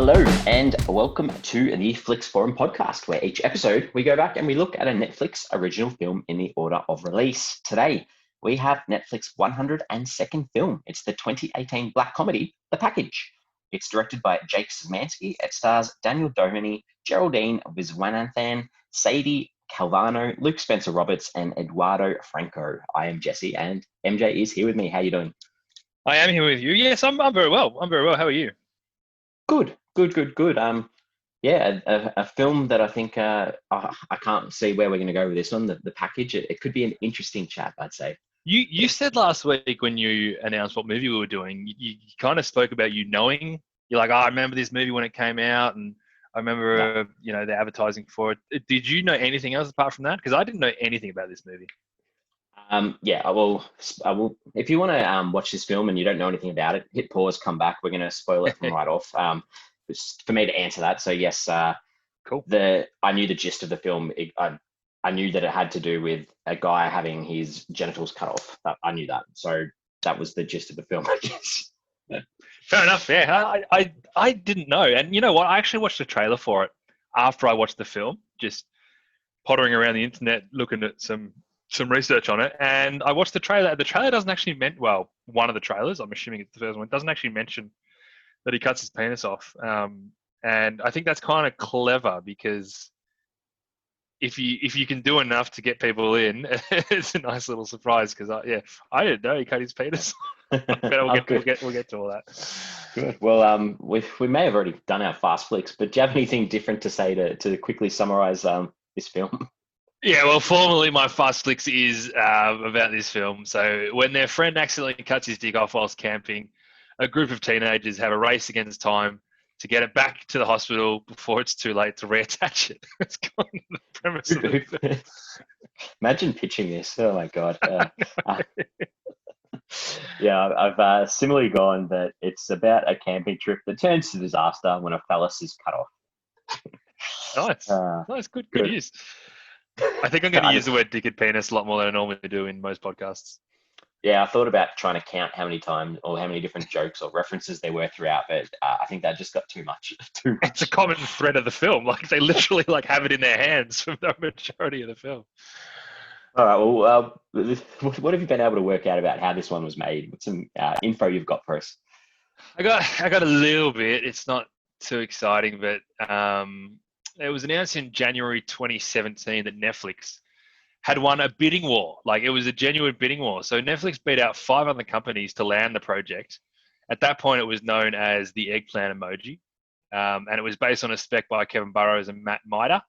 Hello, and welcome to the Flix Forum podcast, where each episode we go back and we look at a Netflix original film in the order of release. Today, we have Netflix 102nd film. It's the 2018 black comedy, The Package. It's directed by Jake Szymanski. It stars Daniel Doheny, Geraldine Viswanathan, Sadie Calvano, Luke Spencer Roberts, and Eduardo Franco. I am Jesse, and MJ is here with me. How are you doing? I am here with you. Yes, I'm very well. I'm very well. How are you? Good. Yeah, a film that I think I can't see where we're going to go with this one. The package. It could be an interesting chat, I'd say. You said last week when you announced what movie we were doing, you kind of spoke about you knowing. You're like, oh, I remember this movie when it came out, and I remember the advertising for it. Did you know anything else apart from that? Because I didn't know anything about this movie. Yeah, I will. If you want to watch this film and you don't know anything about it, hit pause, come back. We're going to spoil it from right off. Just for me to answer that. So yes, cool. I knew the gist of the film. I knew that it had to do with a guy having his genitals cut off. I knew that. So that was the gist of the film, I guess. Fair enough. Yeah, I didn't know. And you know what? I actually watched the trailer for it after I watched the film, just pottering around the internet looking at some research on it, and I watched the trailer. The trailer doesn't actually one of the trailers, I'm assuming it's the first one, doesn't actually mention that he cuts his penis off. And I think that's kind of clever, because if you can do enough to get people in, it's a nice little surprise. Because I didn't know he cut his penis. But we'll get to all that. Good. Well, we may have already done our fast flicks, but do you have anything different to say to quickly summarize this film? Yeah, well, formally, my fast flicks is about this film. So when their friend accidentally cuts his dick off whilst camping, a group of teenagers have a race against time to get it back to the hospital before it's too late to reattach it. That's kind of the premise of the film. Imagine pitching this. Oh, my God. Yeah, I've similarly gone that it's about a camping trip that turns to disaster when a phallus is cut off. Nice. Good use. I think I'm going to use the word dick and penis a lot more than I normally do in most podcasts. Yeah, I thought about trying to count how many times or how many different jokes or references there were throughout, but I think that just got too much. It's a common thread of the film. Like, they literally have it in their hands for the majority of the film. All right. Well, what have you been able to work out about how this one was made? What's some info you've got for us? I got a little bit. It's not too exciting, but it was announced in January 2017 that Netflix had won a bidding war. Like, it was a genuine bidding war. So Netflix beat out 5 other companies to land the project. At that point, it was known as the eggplant emoji. And it was based on a spec by Kevin Burrows and Matt Mida.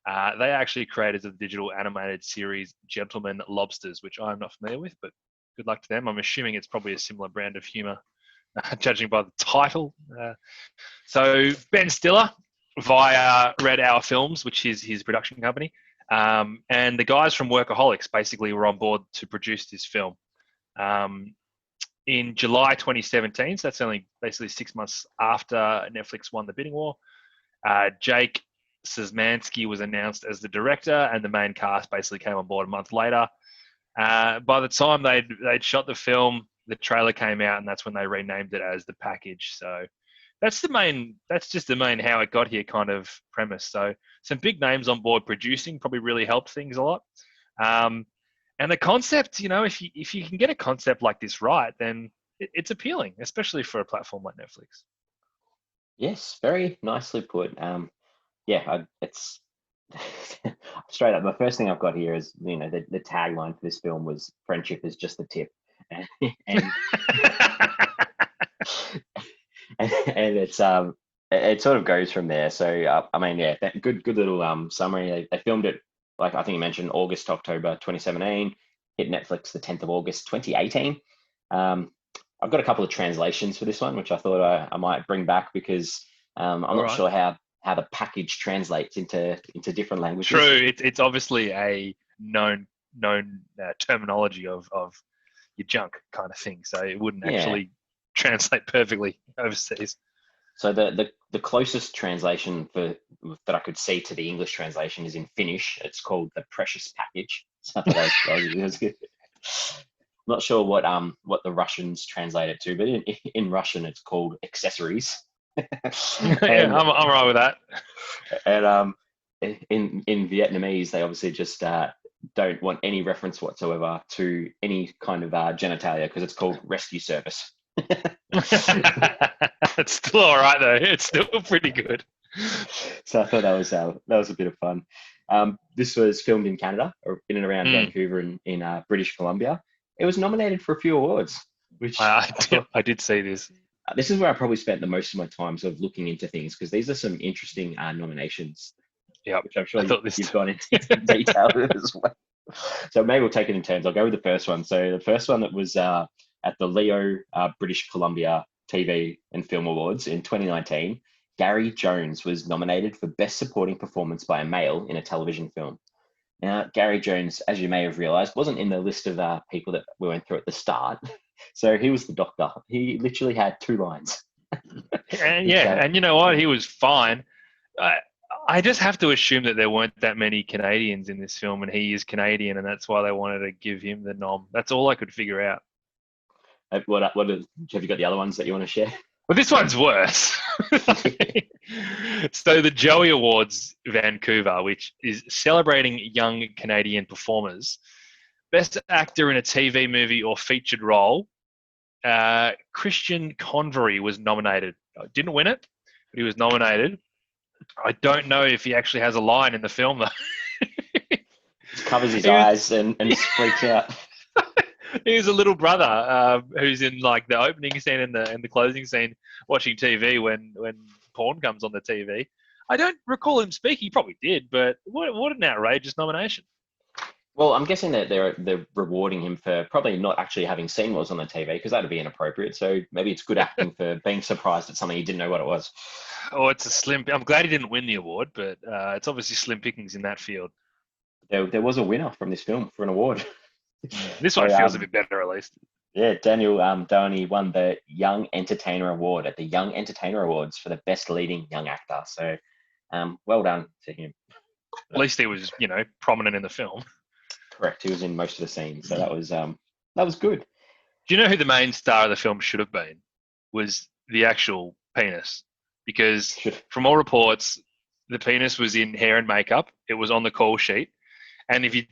They actually created the digital animated series Gentlemen Lobsters, which I'm not familiar with, but good luck to them. I'm assuming it's probably a similar brand of humor, judging by the title. So Ben Stiller, via Red Hour Films, which is his production company, and the guys from Workaholics basically were on board to produce this film. In July 2017, so that's only basically 6 months after Netflix won the bidding war, Jake Szymanski was announced as the director, and the main cast basically came on board a month later. By the time they'd shot the film, the trailer came out, and that's when they renamed it as The Package. So that's just the main how it got here kind of premise. So some big names on board producing probably really helped things a lot. And the concept, if you can get a concept like this right, then it's appealing, especially for a platform like Netflix. Yes, very nicely put. It's straight up. The first thing I've got here is, the tagline for this film was "Friendship is just the tip," and and it's it sort of goes from there. So good little summary. They filmed it, like I think you mentioned, August to October 2017. Hit Netflix the 10th of August 2018. I've got a couple of translations for this one, which I thought I might bring back, because I'm not sure how the package translates into different languages. True, it's obviously a known terminology of your junk kind of thing, so it wouldn't actually translate perfectly overseas. So the closest translation that I could see to the English translation is in Finnish. It's called The Precious Package. So that was good. I'm not sure what the Russians translate it to, but in Russian it's called accessories. Yeah, and I'm all right with that. and in Vietnamese, they obviously just don't want any reference whatsoever to any kind of genitalia because it's called rescue service. It's still all right though. It's still pretty good. So I thought that was a bit of fun. This was filmed in Canada, or in and around Mm. Vancouver in British Columbia. It was nominated for a few awards, which I I did, thought I did see this. this is where I probably spent the most of my time sort of looking into things because these are some interesting nominations, Yep. which I'm I sure thought this. you've gone into detail as well. So maybe we'll take it in turns. I'll go with the first one. So the first one that was at the Leo British Columbia TV and Film Awards in 2019, Gary Jones was nominated for Best Supporting Performance by a Male in a Television Film. Now, Gary Jones, as you may have realised, wasn't in the list of people that we went through at the start. So he was the doctor. He literally had 2 lines. And Which, yeah, and you know what? He was fine. I, I just have to assume that there weren't that many Canadians in this film, and he is Canadian, and that's why they wanted to give him the nom. That's all I could figure out. have you got the other ones that you want to share? Well, this one's worse. So the Joey Awards Vancouver, which is celebrating young Canadian performers, best actor in a TV movie or featured role. Christian Convery was nominated. Didn't win it, but he was nominated. I don't know if he actually has a line in the film though. Just covers his He was- eyes and freaks out. He's a little brother who's in like the opening scene and the closing scene, watching TV when porn comes on the TV. I don't recall him speaking. He probably did, but what an outrageous nomination! Well, I'm guessing that they're rewarding him for probably not actually having seen what was on the TV because that'd be inappropriate. So maybe it's good acting for being surprised at something he didn't know what it was. Oh, it's a slim. I'm glad he didn't win the award, but it's obviously slim pickings in that field. There was a winner from this film for an award. This So, one feels a bit better, at least. yeah, Daniel Doheny won the Young Entertainer Award at the Young Entertainer Awards for the Best Leading Young Actor. So, well done to him. At least he was, prominent in the film. Correct. He was in most of the scenes, so that was good. Do you know who the main star of the film should have been? Was the actual penis. Because from all reports, the penis was in hair and makeup. It was on the call sheet. And if you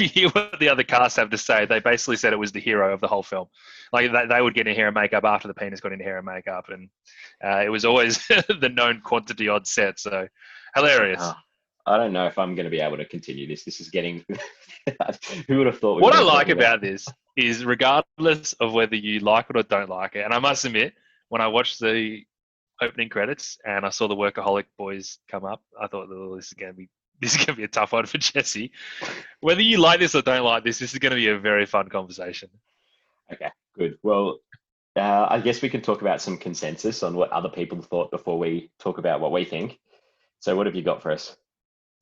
hear what the other cast have to say, they basically said it was the hero of the whole film. Like they would get in hair and makeup after the penis got in hair and makeup. And it was always the known quantity on set. So hilarious. I don't know if I'm going to be able to continue this. This is getting. Who would have thought? What I like about this is, regardless of whether you like it or don't like it, and I must admit, when I watched the opening credits and I saw the Workaholic Boys come up, I thought, oh, this is going to be a tough one for Jesse. Whether you like this or don't like this is going to be a very fun conversation. Okay, good. Well, I guess we can talk about some consensus on what other people thought before we talk about what we think. So, what have you got for us?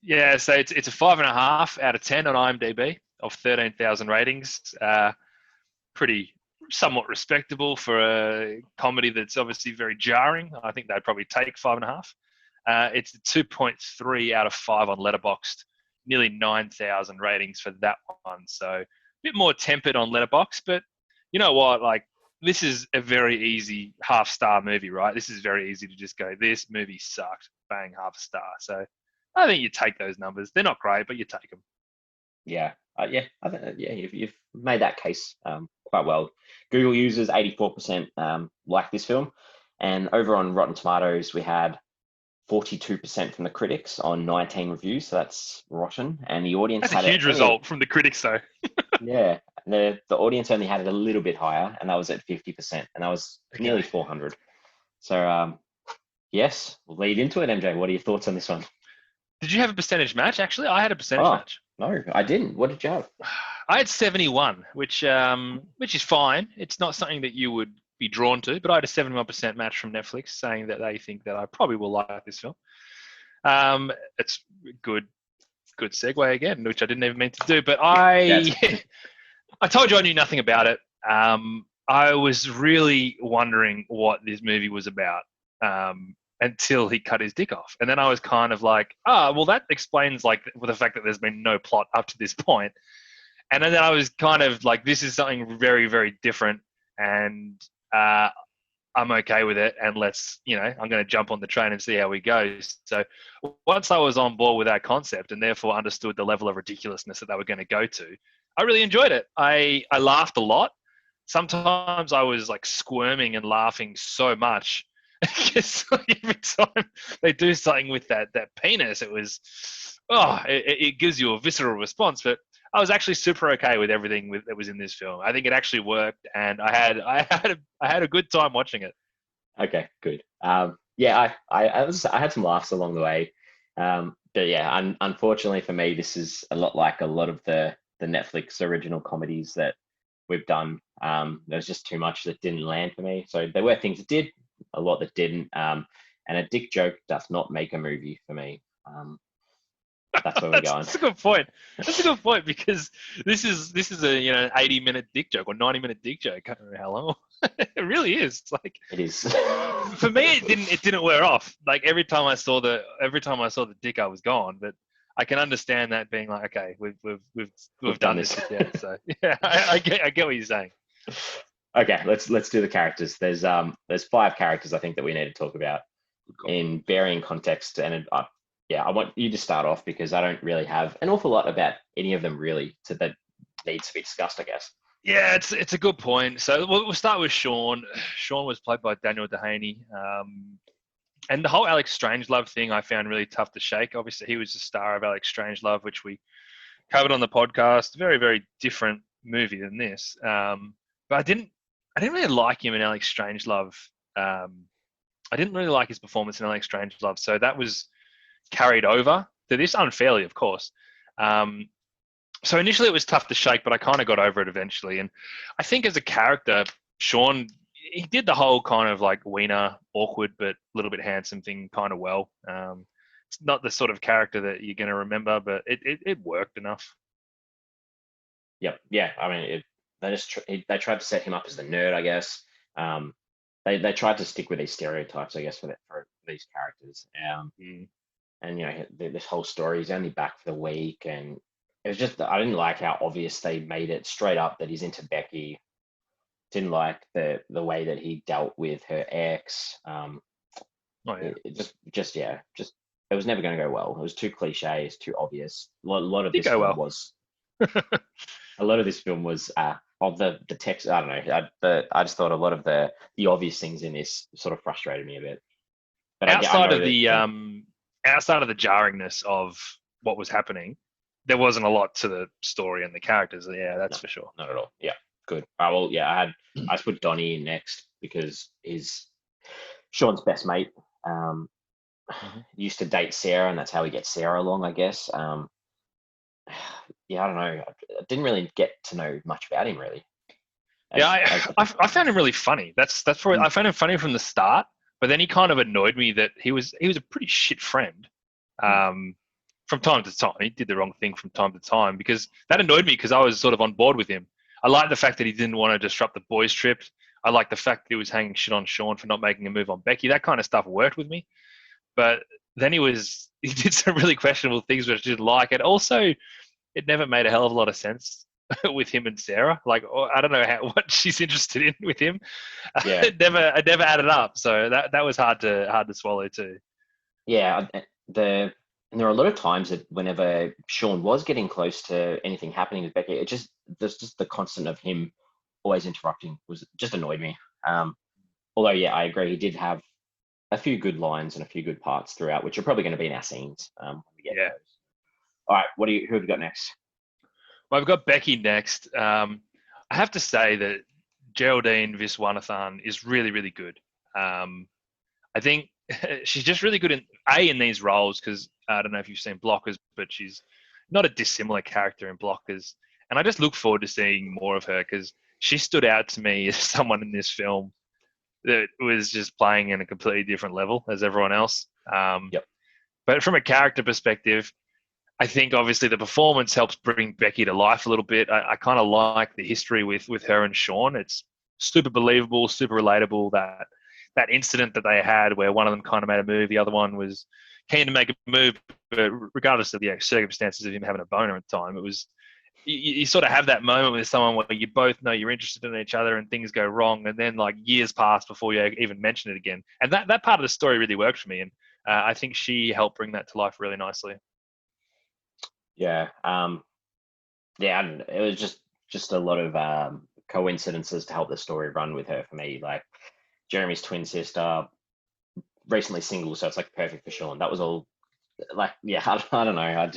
Yeah, so it's a 5.5 out of 10 on IMDb of 13,000 ratings. Pretty somewhat respectable for a comedy that's obviously very jarring. I think they'd probably take 5.5. It's a 2.3 out of 5 on Letterboxd, nearly 9,000 ratings for that one. So a bit more tempered on Letterboxd, but you know what? Like, this is a very easy half-star movie, right? This is very easy to just go, this movie sucked, bang, half a star. So I think you take those numbers. They're not great, but you take them. Yeah, I think you've made that case quite well. Google users 84% like this film, and over on Rotten Tomatoes we had 42% from the critics on 19 reviews, so that's rotten. And the audience That's a huge result from the critics, though. Yeah, the audience only had it a little bit higher, and that was at 50%, and that was nearly 400. So yes, we'll lead into it. MJ, what are your thoughts on this one? Did you have a percentage match? Actually, I had a percentage match. No, I didn't. What did you have? I had 71, which is fine. It's not something that you would be drawn to, but I had a 71% match from Netflix saying that they think that I probably will like this film. It's good segue again, which I didn't even mean to do, but I told you I knew nothing about it. I was really wondering what this movie was about. Until he cut his dick off. And then I was kind of like, well, that explains like the fact that there's been no plot up to this point. And then I was kind of like, this is something very, very different. And I I'm okay with it, and let's, I'm going to jump on the train and see how we go. So once I was on board with that concept and therefore understood the level of ridiculousness that they were going to go to, I really enjoyed it. I laughed a lot. Sometimes I was like squirming and laughing so much because every time they do something with that penis, it was, it gives you a visceral response. But I was actually super okay with everything that was in this film. I think it actually worked, and I had a good time watching it. Okay, good. Yeah, I had some laughs along the way, but yeah, unfortunately for me, this is a lot like a lot of the Netflix original comedies that we've done. There's just too much that didn't land for me. So there were things that did, a lot that didn't. And a dick joke does not make a movie for me. That's where we're going. That's a good point. That's a good point, because this is a 80-minute dick joke or 90-minute dick joke. I can't remember how long. It really is. Like, it is. For me, it didn't wear off. Like every time I saw the dick, I was gone. But I can understand that being like, okay, we've done this. Yeah. So yeah, I get what you're saying. Okay, let's do the characters. There's 5 characters I think that we need to talk about in varying context, and I want you to start off because I don't really have an awful lot about any of them really that needs to be discussed, I guess. Yeah, it's a good point. So we'll start with Sean. Sean was played by Daniel Doheny. And the whole Alex Strangelove thing I found really tough to shake. Obviously, he was the star of Alex Strangelove, which we covered on the podcast. Very, very different movie than this. But I didn't really like him in Alex Strangelove. I didn't really like his performance in Alex Strangelove. So that was carried over to this unfairly, of course. So initially it was tough to shake, but I kind of got over it eventually. And I think as a character, Sean, he did the whole kind of like wiener, awkward, but a little bit handsome thing kind of well. It's not the sort of character that you're going to remember, but it worked enough. Yep. Yeah. I mean, they tried to set him up as the nerd, I guess. They tried to stick with these stereotypes, I guess, for these characters. And this whole story is only back for the week, and it was just, I didn't like how obvious they made it straight up that he's into Becky. Didn't like the way that he dealt with her ex. It was never going to go well. It was too cliche. It's too obvious. A lot of this film was. A lot of this film was of the text. I don't know. I just thought a lot of the obvious things in this sort of frustrated me a bit. But outside of the jarringness of what was happening, there wasn't a lot to the story and the characters. Yeah, that's for sure. Not at all. Yeah, good. Well, yeah, I just put Donnie in next because he's Sean's best mate. Used to date Sarah, and that's how he gets Sarah along, I guess. Yeah, I don't know. I didn't really get to know much about him, really. I found him really funny. That's probably, I found him funny from the start, but then he kind of annoyed me that he was a pretty shit friend. From time to time, he did the wrong thing from time to time, because that annoyed me because I was sort of on board with him. I liked the fact that he didn't want to disrupt the boys' trip. I liked the fact that he was hanging shit on Sean for not making a move on Becky. That kind of stuff worked with me. But then he did some really questionable things which I didn't like. And also, it never made a hell of a lot of sense with him and Sarah. Like, I don't know what she's interested in with him. Yeah. It never added up. So that was hard to swallow too. Yeah, and there are a lot of times that whenever Sean was getting close to anything happening with Becky, there's just the constant of him always interrupting was just annoyed me. Although, yeah, I agree, he did have a few good lines and a few good parts throughout, which are probably going to be in our scenes when we get those. All right, who have you got next? Well, I've got Becky next. I have to say that Geraldine Viswanathan is really, really good. I think she's just really good in these roles, because I don't know if you've seen Blockers, but she's not a dissimilar character in Blockers. And I just look forward to seeing more of her, because she stood out to me as someone in this film that was just playing in a completely different level as everyone else. But from a character perspective, I think obviously the performance helps bring Becky to life a little bit. I kind of like the history with her and Sean. It's super believable, super relatable. That incident that they had where one of them kind of made a move, the other one was keen to make a move, but regardless of the circumstances of him having a boner at the time, it was you sort of have that moment with someone where you both know you're interested in each other and things go wrong, and then like years pass before you even mention it again. And that part of the story really worked for me, and I think she helped bring that to life really nicely. Yeah. Yeah, I don't know. It was just a lot of coincidences to help the story run with her for me. Like Jeremy's twin sister, recently single, so it's like perfect for Sean. That was all. Like, yeah, I don't know.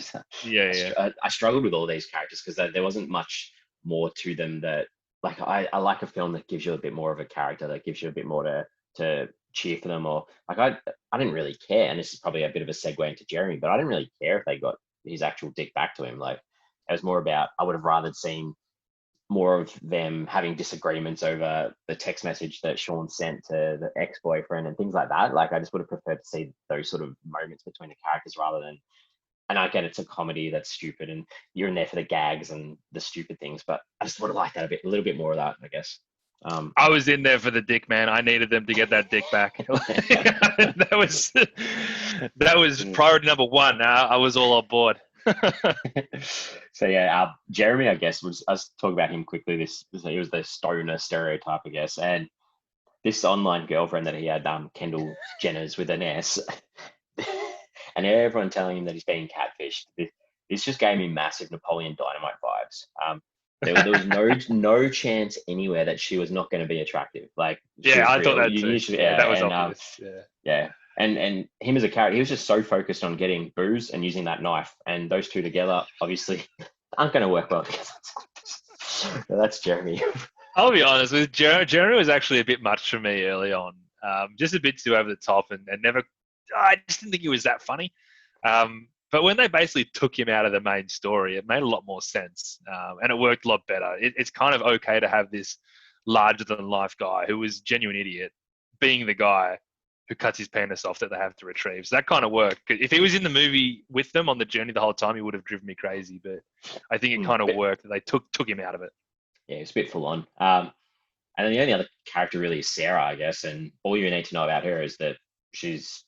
Yeah. I struggled with all these characters because there wasn't much more to them that like I like a film that gives you a bit more of a character, that gives you a bit more to cheer for them, or like I didn't really care. And this is probably a bit of a segue into Jeremy, but I didn't really care if they got his actual dick back to him. Like it was more about I would have rather seen more of them having disagreements over the text message that Sean sent to the ex-boyfriend and things like that. Like I just would have preferred to see those sort of moments between the characters rather than, and I get it's a comedy that's stupid and you're in there for the gags and the stupid things, but I just would have liked that a little bit more of that, I guess. I was in there for the dick, man. I needed them to get that dick back. that was priority number one. I was all on board. So yeah, Jeremy, I guess I was talking about him quickly. He was the stoner stereotype, I guess, and this online girlfriend that he had, Kendall Jenner's with an S, and everyone telling him that he's being catfished. This just gave me massive Napoleon Dynamite vibes. There was no chance anywhere that she was not going to be attractive. Like yeah, I thought that too. Yeah, that was obvious. Yeah. And him as a character, he was just so focused on getting booze and using that knife, and those two together obviously aren't going to work well together. That's Jeremy. I'll be honest with Jeremy was actually a bit much for me early on, just a bit too over the top, and never. I just didn't think he was that funny. But when they basically took him out of the main story, it made a lot more sense, and it worked a lot better. It's kind of okay to have this larger than life guy who was a genuine idiot being the guy who cuts his penis off that they have to retrieve. So that kind of worked. If he was in the movie with them on the journey the whole time, he would have driven me crazy. But I think it kind of worked that they took him out of it. Yeah, it's a bit full on. And then the only other character really is Sarah, I guess. And all you need to know about her is that she's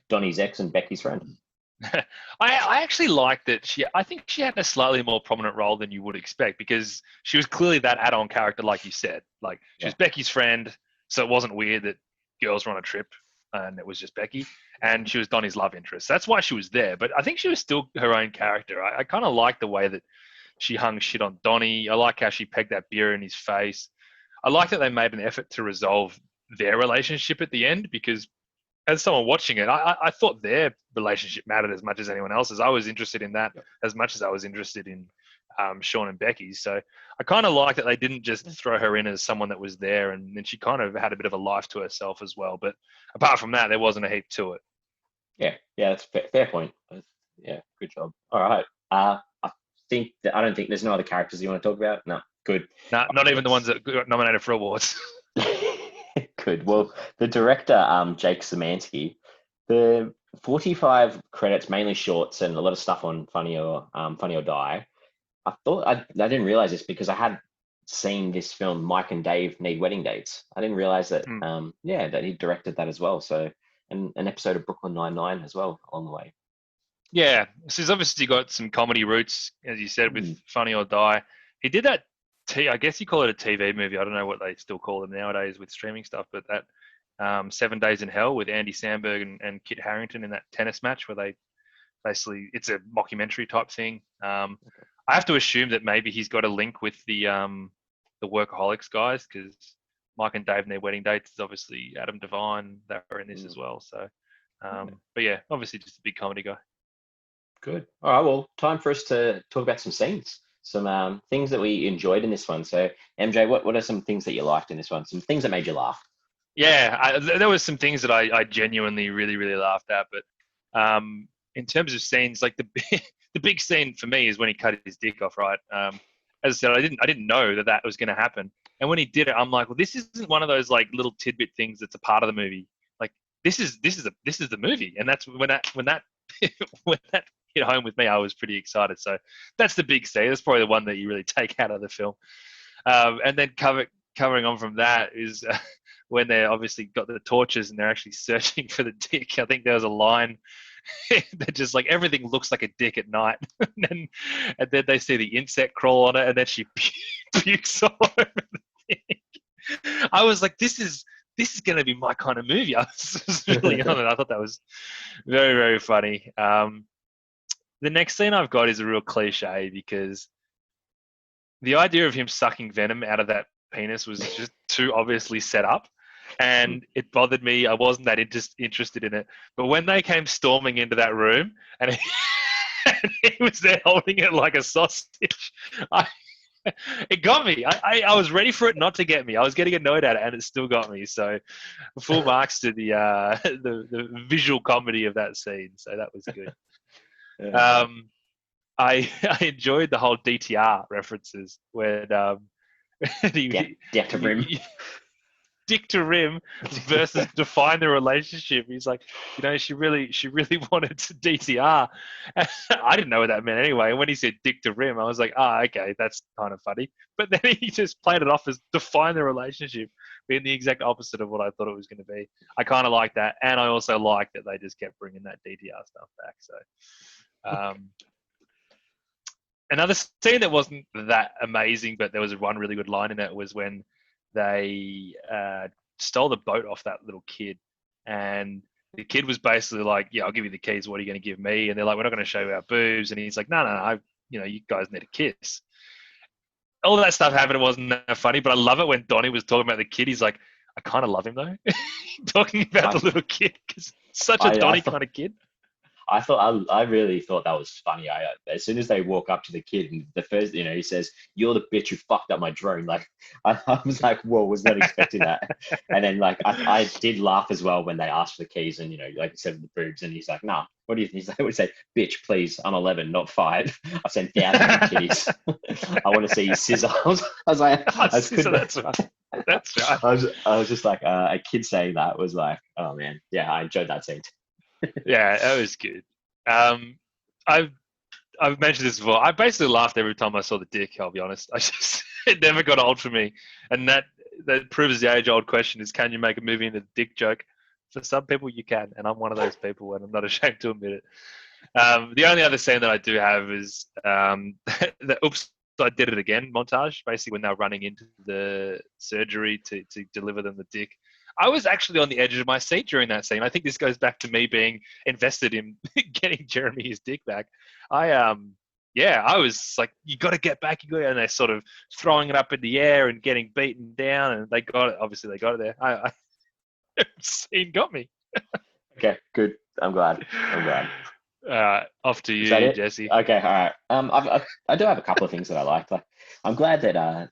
Donnie's ex and Becky's friend. I actually like that I think she had a slightly more prominent role than you would expect, because she was clearly that add-on character, like you said. Like she was Becky's friend, so it wasn't weird that girls were on a trip and it was just Becky, and she was Donnie's love interest. That's why she was there. But I think she was still her own character. I kind of like the way that she hung shit on Donnie. I like how she pegged that beer in his face. I like that they made an effort to resolve their relationship at the end, because as someone watching it, I thought their relationship mattered as much as anyone else's. I was interested in that as much as I was interested in Sean and Becky's. So I kind of like that they didn't just throw her in as someone that was there, and then she kind of had a bit of a life to herself as well. But apart from that, there wasn't a heap to it. Yeah, that's fair point. Yeah, good job. All right. I don't think there's no other characters you want to talk about. No, good. No, not even the ones that got nominated for awards. Good. Well, the director, Jake Szymanski, the 45 credits, mainly shorts and a lot of stuff on Funny or Die. I didn't realize this because I had seen this film, Mike and Dave Need Wedding Dates. I didn't realize that, that he directed that as well. So, and an episode of Brooklyn Nine-Nine as well along the way. Yeah, so he's obviously got some comedy roots, as you said, with Funny or Die. He did that. I guess you call it a TV movie. I don't know what they still call them nowadays with streaming stuff, but that 7 Days in Hell with Andy Samberg and Kit Harington in that tennis match where they basically, it's a mockumentary type thing. I have to assume that maybe he's got a link with the Workaholics guys, because Mike and Dave and Their Wedding Dates is obviously Adam Devine that are in this as well. So, but yeah, obviously just a big comedy guy. Good. All right. Well, time for us to talk about some scenes, some things that we enjoyed in this one. So, MJ, what are some things that you liked in this one? Some things that made you laugh? Yeah, there was some things that I genuinely really, really laughed at. But in terms of scenes, like the big scene for me is when he cut his dick off. Right. As I said, I didn't know that was going to happen. And when he did it, I'm like, well, this isn't one of those like little tidbit things that's a part of the movie. Like this is the movie, and that's when that when that hit home with me, I was pretty excited. So that's the big scene. That's probably the one that you really take out of the film. And then covering on from that is when they obviously got the torches and they're actually searching for the dick. I think there was a line they're just like, everything looks like a dick at night. And then they see the insect crawl on it, and then she pukes all over the thing. I was like, this is going to be my kind of movie. I was really on it. I thought that was very, very funny. The next scene I've got is a real cliche, because the idea of him sucking venom out of that penis was just too obviously set up, and it bothered me. I wasn't that interested in it. But when they came storming into that room, and he was there holding it like a sausage, it got me. I was ready for it not to get me. I was getting annoyed at it, and it still got me. So full marks to the visual comedy of that scene. So that was good. Yeah. I enjoyed the whole DTR references when Dick to rim. Dick to rim versus define the relationship. He's like, she really wanted to DTR. I didn't know what that meant anyway. And when he said dick to rim, I was like, okay, that's kind of funny. But then he just played it off as define the relationship, being the exact opposite of what I thought it was going to be. I kind of like that, and I also like that they just kept bringing that DTR stuff back. So. Another scene that wasn't that amazing, but there was one really good line in it, was when they stole the boat off that little kid, and the kid was basically like, "Yeah, I'll give you the keys. What are you going to give me?" And they're like, "We're not going to show you our boobs." And he's like, "No, you guys need a kiss." All that stuff happened. It wasn't that funny, but I love it when Donnie was talking about the kid. He's like, "I kind of love him though," talking about the little kid, because such a Donnie kind of kid. I really thought that was funny. As soon as they walk up to the kid, and the first, he says, "You're the bitch who fucked up my drone." Like, I was like, "Whoa, was not expecting that." And then, like, I did laugh as well when they asked for the keys, and like you said, the boobs, and he's like, "Nah, what do you think?" He's like, "I would say, bitch, please, I'm 11, not 5. I've sent thousands of kitties. I want to see you scissor." I was like, that's right. That's right. I was just like, a kid saying that was like, oh man, yeah, I enjoyed that scene. Yeah, that was good. I've mentioned this before. I basically laughed every time I saw the dick. I'll be honest. It never got old for me, and that proves the age-old question: is can you make a movie into a dick joke? For some people, you can, and I'm one of those people, and I'm not ashamed to admit it. The only other scene that I do have is the "Oops, I did it again" montage. Basically, when they're running into the surgery to deliver them the dick. I was actually on the edge of my seat during that scene. I think this goes back to me being invested in getting Jeremy his dick back. I was like, "You got to get back!" And they're sort of throwing it up in the air and getting beaten down, and they got it. Obviously, they got it there. Scene got me. Okay, good. I'm glad. Off to you, Jesse. Okay, all right. I do have a couple of things that I liked. Like, I'm glad that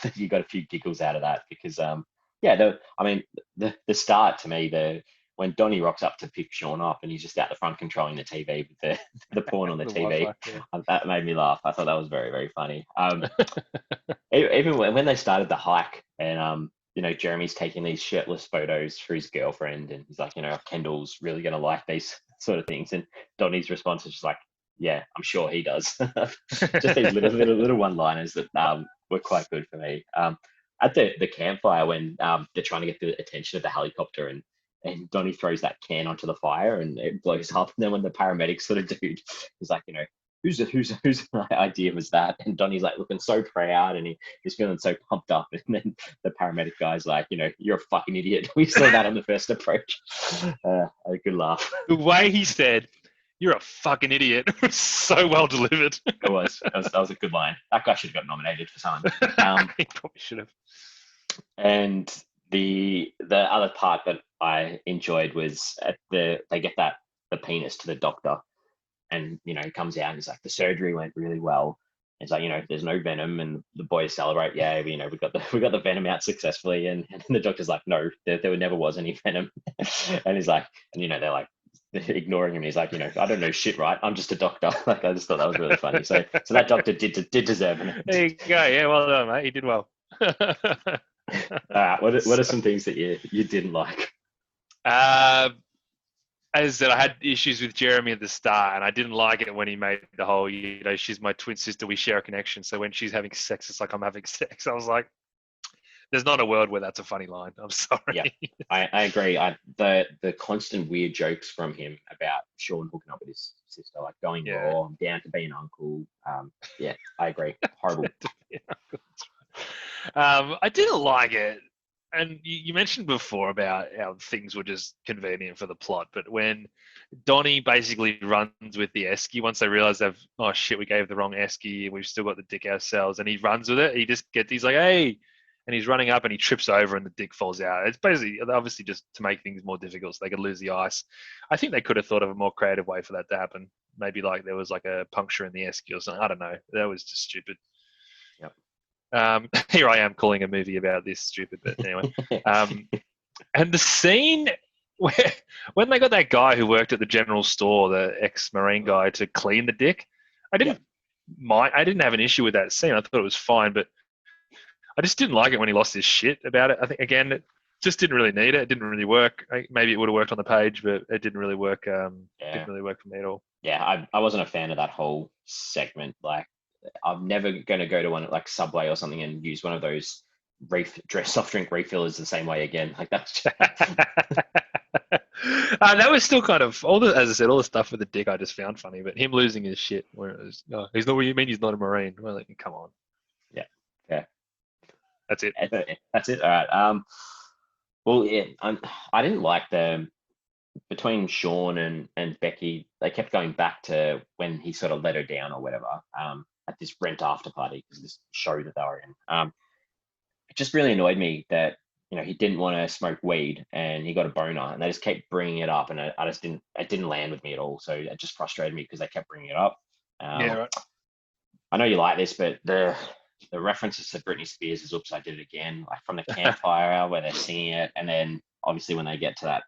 that you got a few giggles out of that, because the start to me, when Donnie rocks up to pick Sean up and he's just out the front controlling the TV with the porn on the TV, that made me laugh. I thought that was very, very funny. Even when they started the hike, and Jeremy's taking these shirtless photos for his girlfriend, and he's like, Kendall's really gonna like these sort of things, and Donnie's response is just like, "Yeah, I'm sure he does." Just these little one-liners that were quite good for me. At the campfire, when they're trying to get the attention of the helicopter, and Donnie throws that can onto the fire and it blows up, and then when the paramedics sort of dude is like, whose idea was that? And Donnie's like looking so proud, and he's feeling so pumped up, and then the paramedic guy's like, "You're a fucking idiot." We saw that on the first approach. A good laugh. The way he said, "You're a fucking idiot," was so well delivered. It was. That was a good line. That guy should have got nominated for something. He probably should have. And the other part that I enjoyed was they get the penis to the doctor, and he comes out and he's like, "The surgery went really well." It's like, there's no venom, and the boys celebrate. "Yeah, we got the venom out successfully," and the doctor's like, "No, there never was any venom." And he's like, and they're like ignoring him. He's like, "I don't know shit, right? I'm just a doctor." Like, I just thought that was really funny. So that doctor did deserve it. There you go. Yeah, well done, mate. He did well. What are some things that you didn't like? As I said, I had issues with Jeremy at the start, and I didn't like it when he made the whole, she's my twin sister, we share a connection. So when she's having sex, it's like I'm having sex. I was like, there's not a world where that's a funny line. I'm sorry. Yeah, I agree. The constant weird jokes from him about Sean hooking up with his sister, like going Yeah. raw, down to being uncle. Yeah, I agree. Horrible. I didn't like it. And you mentioned before about how things were just convenient for the plot, but when Donnie basically runs with the esky, once they realize oh shit, we gave the wrong esky and we've still got the dick ourselves, and he runs with it, he's like, hey, and he's running up and he trips over and the dick falls out. It's basically, obviously, just to make things more difficult so they could lose the ice. I think they could have thought of a more creative way for that to happen. Maybe like there was like a puncture in the esky or something. I don't know. That was just stupid. Yep. Here I am calling a movie about this stupid, but anyway. And the scene where when they got that guy who worked at the general store, the ex-Marine guy, to clean the dick, I didn't mind. I didn't have an issue with that scene. I thought it was fine, but I just didn't like it when he lost his shit about it. I think again, it just didn't really need it. It didn't really work. Maybe it would have worked on the page, but it didn't really work. Didn't really work for me at all. Yeah, I wasn't a fan of that whole segment. Like, I'm never going to go to one like Subway or something and use one of those soft drink refillers the same way again. Like that's. That was still kind of as I said, all the stuff with the dick I just found funny, but him losing his shit, where it was, he's not. What you mean? He's not a Marine? Well, like, come on. Yeah. That's it. That's it. All right. Well, yeah, I didn't like between Sean and Becky. They kept going back to when he sort of let her down or whatever. At this rent after party, because this show that they were in. It just really annoyed me that he didn't want to smoke weed and he got a boner, and they just kept bringing it up, and it didn't land with me at all. So it just frustrated me because they kept bringing it up. Yeah, right. I know you like this, but the references to Britney Spears is "Oops, I Did It Again," like from the campfire where they're singing it, and then obviously when they get to that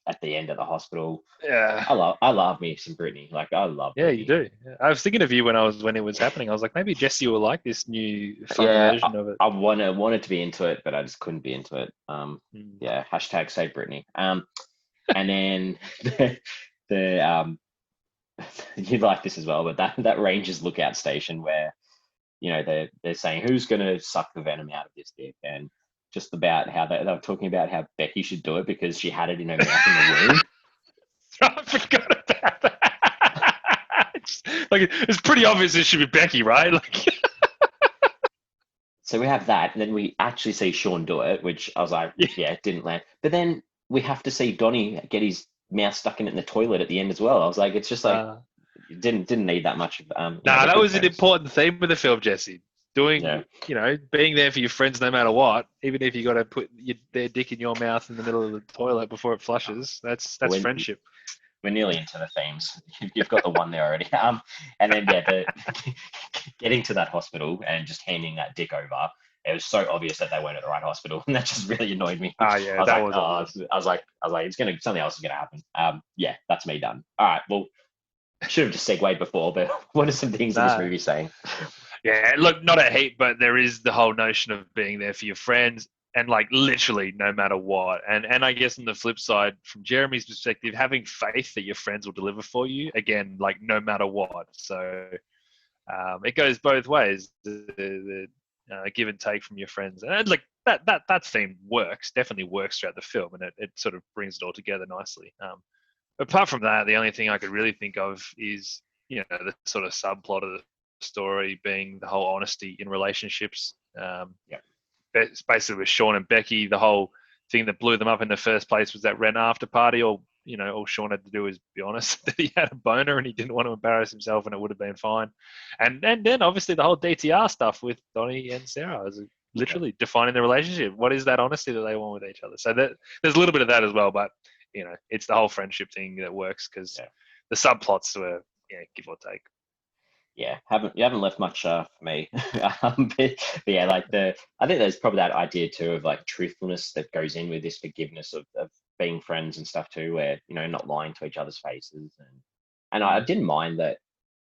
at the end of the hospital. Yeah. I love me some Britney. Like I love. Yeah, Britney. you do. I was thinking of you when it was happening. I was like, maybe Jesse will like this new fun version of it. I wanted to be into it, but I just couldn't be into it. Yeah. Hashtag save Britney. And then the you like this as well, but that Rangers lookout station where they're saying who's going to suck the venom out of this dick, and just about how they were talking about how Becky should do it because she had it in her mouth in the womb. I forgot about that. It's pretty obvious it should be Becky, right? So we have that, and then we actually see Sean do it, which I was like, yeah, it didn't land. But then we have to see Donnie get his mouth stuck in the toilet at the end as well. I was like, it's just like didn't need that much. That was an important theme of the film, Jesse. Doing, being there for your friends no matter what, even if you got to put their dick in your mouth in the middle of the toilet before it flushes. That's friendship. We're nearly into the themes. You've got the one there already. And then getting to that hospital and just handing that dick over. It was so obvious that they weren't at the right hospital, and that just really annoyed me. Yeah, I was like, something else is gonna happen. Yeah, that's me done. All right, well, I should have just segued before, but what are some things in this movie saying? Yeah, look, not a heap, but there is the whole notion of being there for your friends and like literally no matter what. And I guess on the flip side, from Jeremy's perspective, having faith that your friends will deliver for you, again, like no matter what. So it goes both ways, the give and take from your friends. And like that theme definitely works throughout the film, and it sort of brings it all together nicely. Apart from that, the only thing I could really think of is, the sort of subplot of the story being the whole honesty in relationships. Basically with Sean and Becky, the whole thing that blew them up in the first place was that rent after party. All Sean had to do was be honest that he had a boner and he didn't want to embarrass himself, and it would have been fine. And then obviously the whole DTR stuff with Donnie and Sarah is literally defining the relationship. What is that honesty that they want with each other? So there's a little bit of that as well, but it's the whole friendship thing that works because the subplots were give or take. Yeah, you haven't left much for me. But yeah, I think there's probably that idea too of like truthfulness that goes in with this forgiveness of being friends and stuff too, where not lying to each other's faces, and I didn't mind that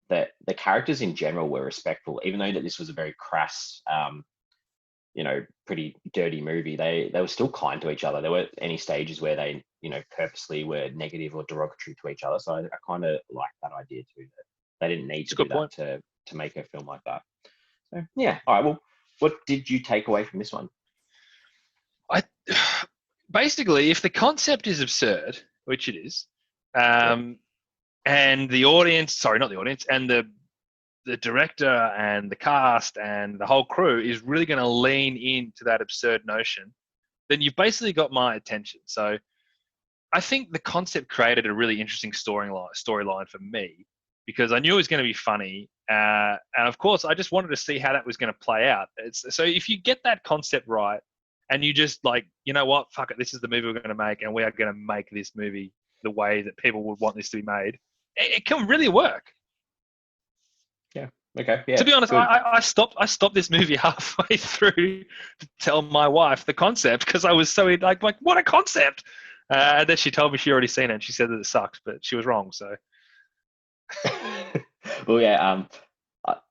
the characters in general were respectful, even though that this was a very crass, pretty dirty movie. They were still kind to each other. There weren't any stages where they purposely were negative or derogatory to each other. So I kind of like that idea too. They didn't need to do that to make a film like that. So yeah, all right. Well, what did you take away from this one? I basically, if the concept is absurd, which it is, and the audience, sorry, not the audience, and the director and the cast and the whole crew is really going to lean into that absurd notion, then you've basically got my attention. So I think the concept created a really interesting storyline for me, because I knew it was going to be funny. And of course, I just wanted to see how that was going to play out. So if you get that concept right, and you just like, you know what, fuck it, this is the movie we're going to make, and we are going to make this movie the way that people would want this to be made, it can really work. Yeah. Okay. Yeah. To be honest, I stopped this movie halfway through to tell my wife the concept, because I was so like what a concept. And then she told me she already seen it, and she said that it sucks, but she was wrong. So. Well, yeah.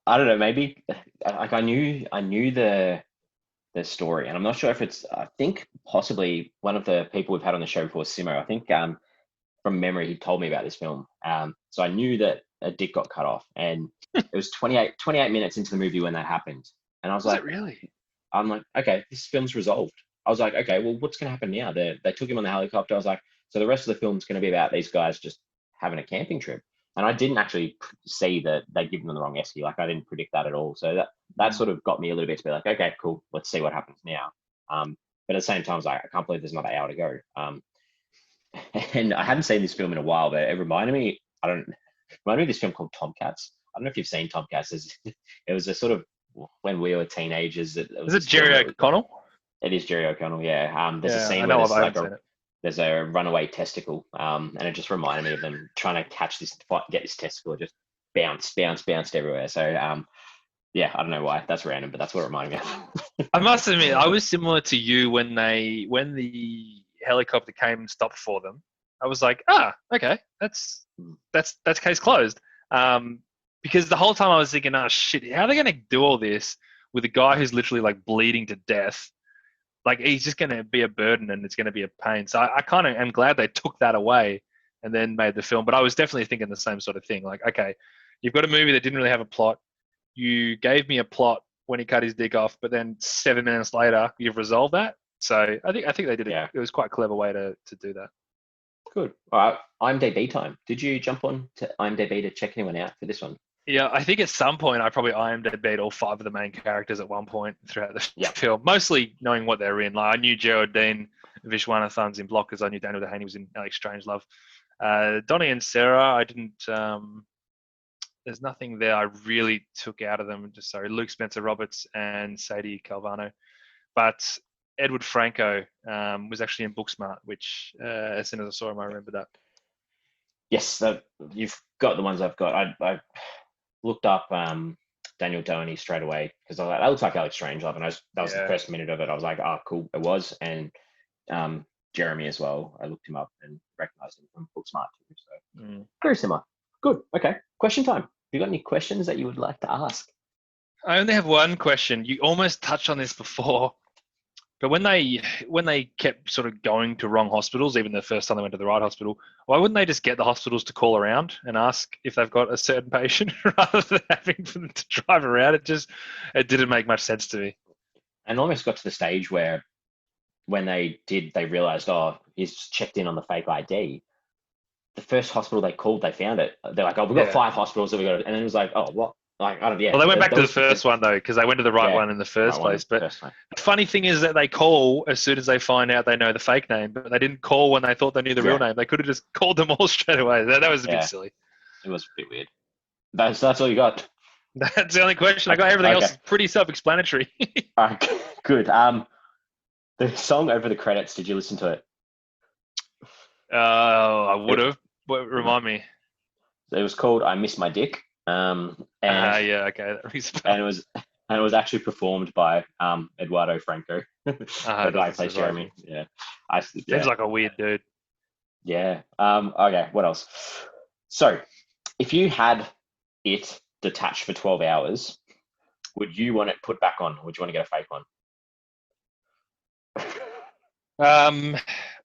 I don't know. Maybe like I knew the story, and I'm not sure if it's. I think possibly one of the people we've had on the show before, Simo. I think from memory, he told me about this film. So I knew that a dick got cut off, and it was 28 minutes into the movie when that happened, and I was like, really? I'm like, okay, this film's resolved. I was like, okay, well, what's going to happen now? They took him on the helicopter. I was like, so the rest of the film's going to be about these guys just having a camping trip. And I didn't actually see that they'd given them the wrong esky. Like I didn't predict that at all. So that sort of got me a little bit to be like, okay, cool, let's see what happens now. But at the same time, I was like, I can't believe there's another hour to go. And I hadn't seen this film in a while, but it reminded me of this film called Tomcats. I don't know if you've seen Tomcats. It was a sort of, when we were teenagers. Is it Jerry O'Connell? It is Jerry O'Connell, yeah. There's a scene where there's a runaway testicle, and it just reminded me of them trying to get this testicle. It just bounced everywhere. So, yeah, I don't know why. That's random, but that's what it reminded me of. I must admit, I was similar to you when the helicopter came and stopped for them. I was like, okay, that's case closed. Because the whole time I was thinking, oh shit, how are they going to do all this with a guy who's literally like bleeding to death? Like he's just going to be a burden, and it's going to be a pain. So I kind of am glad they took that away and then made the film. But I was definitely thinking the same sort of thing. Like, okay, you've got a movie that didn't really have a plot. You gave me a plot when he cut his dick off, but then 7 minutes later, you've resolved that. So I think they did it. Yeah. It was quite a clever way to do that. Good. All right, IMDb time. Did you jump on to IMDb to check anyone out for this one? Yeah, I think at some point I probably IMDb'd all 5 of the main characters at one point throughout the film, mostly knowing what they're in. Like I knew Geraldine Viswanathan's in Blockers. I knew Daniel Doheny was in Alex Strangelove. Donnie and Sarah, I didn't. There's nothing there I really took out of them. Luke Spencer Roberts and Sadie Calvano, but Edward Franco was actually in Booksmart, which as soon as I saw him, I remember that. Yes, you've got the ones I've got. I looked up Daniel Doheny straight away because I was like, that looks like Alex Strangelove, and that was the first minute of it. I was like, oh, cool, it was. And Jeremy as well. I looked him up and recognized him from Booksmart too. So very similar. Good. Okay. Question time. Have you got any questions that you would like to ask? I only have one question. You almost touched on this before, but when they kept sort of going to wrong hospitals, even the first time they went to the right hospital, why wouldn't they just get the hospitals to call around and ask if they've got a certain patient rather than having for them to drive around? It didn't make much sense to me. And almost got to the stage where when they realized, oh, he's checked in on the fake ID. The first hospital they called, they found it. They're like, oh, we've got 5 hospitals that we got. And then it was like, oh, what? Like, I don't know. Yeah. Well, they went back to the first one, though, because they went to the right one in the first place. But the funny thing is that they call as soon as they find out they know the fake name, but they didn't call when they thought they knew the real name. They could have just called them all straight away. That was a bit silly. It was a bit weird. That's all you got? That's the only question. I got everything else pretty self-explanatory. All right, good. The song over the credits, did you listen to it? I would have. Remind me. It was called "I Miss My Dick." Okay. That rings a bell. And it was actually performed by Eduardo Franco, the guy who plays Jeremy. Yeah, seems like a weird dude. Yeah. Okay. What else? So, if you had it detached for 12 hours, would you want it put back on, or would you want to get a fake one?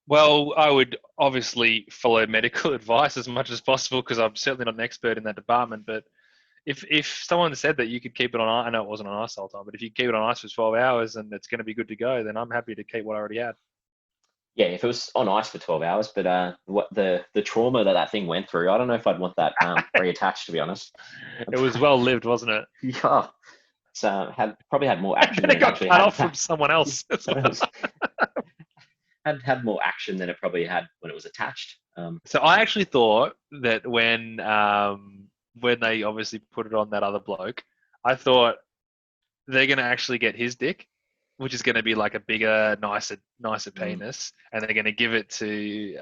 Well, I would obviously follow medical advice as much as possible because I'm certainly not an expert in that department. But if someone said that you could keep it on ice, I know it wasn't on ice the whole time, but if you keep it on ice for 12 hours and it's going to be good to go, then I'm happy to keep what I already had. Yeah, if it was on ice for 12 hours, but what the trauma that thing went through, I don't know if I'd want that reattached, to be honed. It was well lived, wasn't it? Yeah, it's probably had more action And than it it got actually cut had. off from someone else. Had more action than it probably had when it was attached. So I actually thought that when they obviously put it on that other bloke, I thought they're going to actually get his dick, which is going to be like a bigger, nicer penis, and they're going to give it to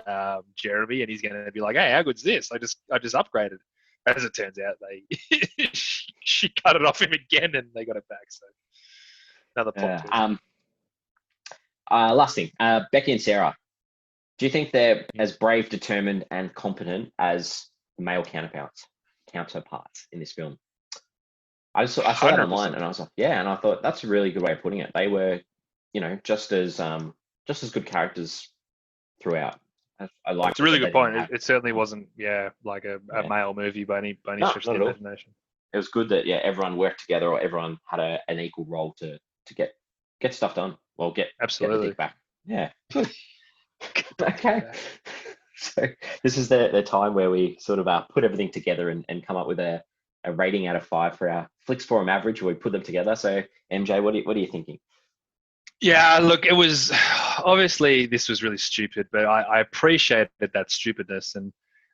Jeremy, and he's going to be like, "Hey, how good's this? I just upgraded." As it turns out, she cut it off him again, and they got it back. So another plot twist. Last thing, Becky and Sarah. Do you think they're as brave, determined, and competent as the male counterparts in this film? I saw that online, and I was like, yeah, and I thought that's a really good way of putting it. They were, just as good characters throughout. I like. It's a really good point. It certainly wasn't, like a male movie by any stretch of the imagination. It was good that everyone worked together, or everyone had an equal role to get stuff done. Well, get the dick back. Yeah. Okay. So this is the time where we sort of put everything together and come up with a rating out of 5 for our Flix Forum average, where we put them together. So MJ, what are you thinking? Yeah, look, it was obviously this was really stupid, but I appreciated that stupidness and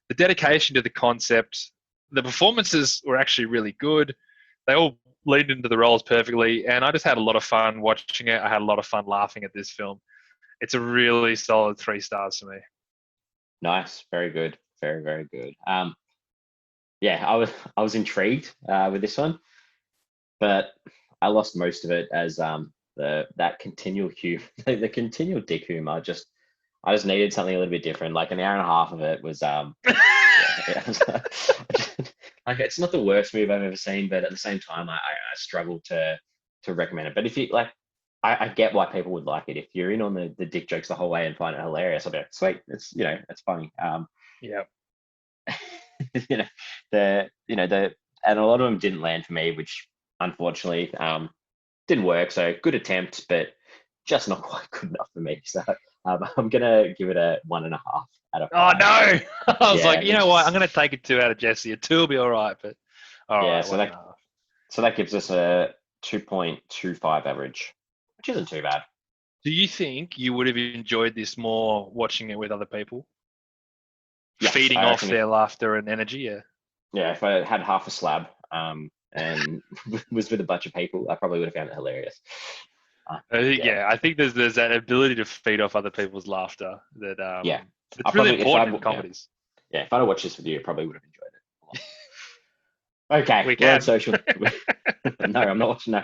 the dedication to the concept. The performances were actually really good. They all leaned into the roles perfectly, and I just had a lot of fun watching it. I had a lot of fun laughing at this film. It's a really solid 3 stars for me. Nice, very good, very, very good. Yeah, I was intrigued with this one, but I lost most of it as that continual humor, the continual dick humor. I just needed something a little bit different. Like an hour and a half of it was like it's not the worst movie I've ever seen, but at the same time, I struggle to recommend it. But if you like, I get why people would like it. If you're in on the dick jokes the whole way and find it hilarious, I'll be like, sweet, it's it's funny. Yeah. And a lot of them didn't land for me, which unfortunately didn't work. So good attempt, but just not quite good enough for me. So I'm gonna give it a 1.5 out of 5. Oh no! I was like, you know what? I'm gonna take a 2 out of Jesse. A 2 will be all right, but all right. So that gives us a 2.25 average, which isn't too bad. Do you think you would have enjoyed this more watching it with other people? Yes, feeding off their laughter and energy, yeah. Yeah, if I had half a slab and was with a bunch of people, I probably would have found it hilarious. I think there's that ability to feed off other people's laughter that it's really important in comedies. Yeah, if I'd have watched this with you, I probably would have enjoyed it. Okay, we can. On social. No, I'm not watching. No.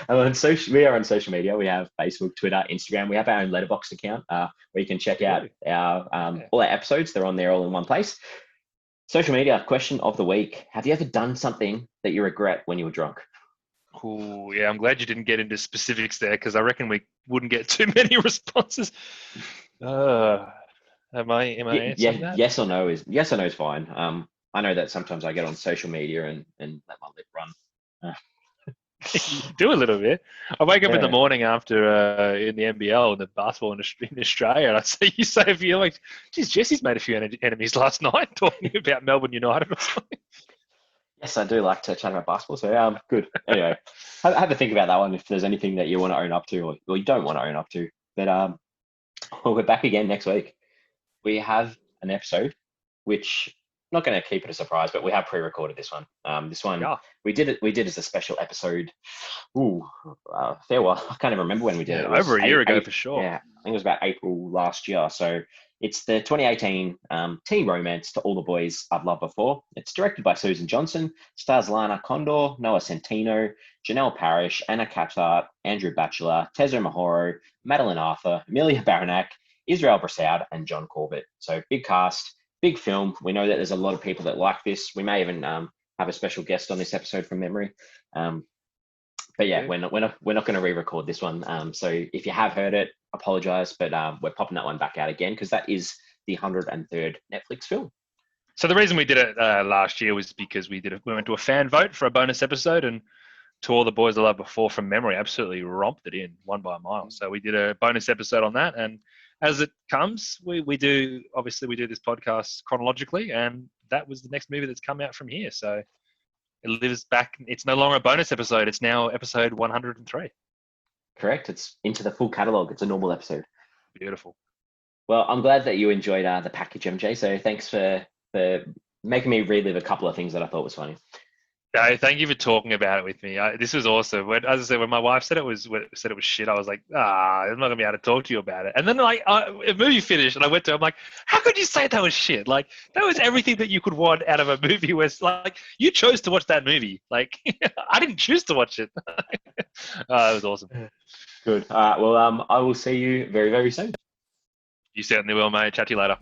We are on social media. We have Facebook, Twitter, Instagram. We have our own Letterboxd account where you can check out our all our episodes. They're on there all in one place. Social media question of the week: have you ever done something that you regret when you were drunk? Oh yeah, I'm glad you didn't get into specifics there, because I reckon we wouldn't get too many responses. Am I answering that? Yes or no is fine. I know that sometimes I get on social media and let my lip run. You do a little bit. I wake up in the morning after in the NBL and the basketball in Australia, and you say a few like, geez, Jesse's made a few enemies last night talking about Melbourne United or something. Yes, I do like to chat about basketball, so good. Anyway, have a think about that one if there's anything that you want to own up to or you don't want to own up to. But we're back again next week. We have an episode, which I'm not going to keep it a surprise, but we have pre-recorded this one. This one we did as a special episode. Fair while. I can't even remember when we did it. It was over a year ago for sure. Yeah, I think it was about April last year. So it's the 2018 teen romance To All the Boys I've Loved Before. It's directed by Susan Johnson, stars Lana Condor, Noah Centino, Janelle Parrish, Anna Cathcart, Andrew Batchelor, Tezo Mahoro, Madeline Arthur, Amelia Baranak, Israel Brassard, and John Corbett. So big cast, big film. We know that there's a lot of people that like this. We may even have a special guest on this episode from memory. But yeah, we're not going to re-record this one. So if you have heard it, apologize, but we're popping that one back out again because that is the 103rd Netflix film. So the reason we did it last year was because we went to a fan vote for a bonus episode, and To All the Boys I Loved Before from memory absolutely romped it in, won by a mile. So we did a bonus episode on that, and as it comes, we do this podcast chronologically, and that was the next movie that's come out from here. So it lives back. It's no longer a bonus episode. It's now episode 103. Correct. It's into the full catalogue. It's a normal episode. Beautiful. Well, I'm glad that you enjoyed the package, MJ. So thanks for making me relive a couple of things that I thought was funny. No, thank you for talking about it with me. This was awesome. As I said, when my wife said it was shit, I was like, I'm not gonna be able to talk to you about it. And then the movie finished, and I went to her, I'm like, how could you say that was shit? Like that was everything that you could want out of a movie. Where like you chose to watch that movie. Like I didn't choose to watch it. It was awesome. Good. All right. Well, I will see you very, very soon. You certainly will, mate. Chat to you later.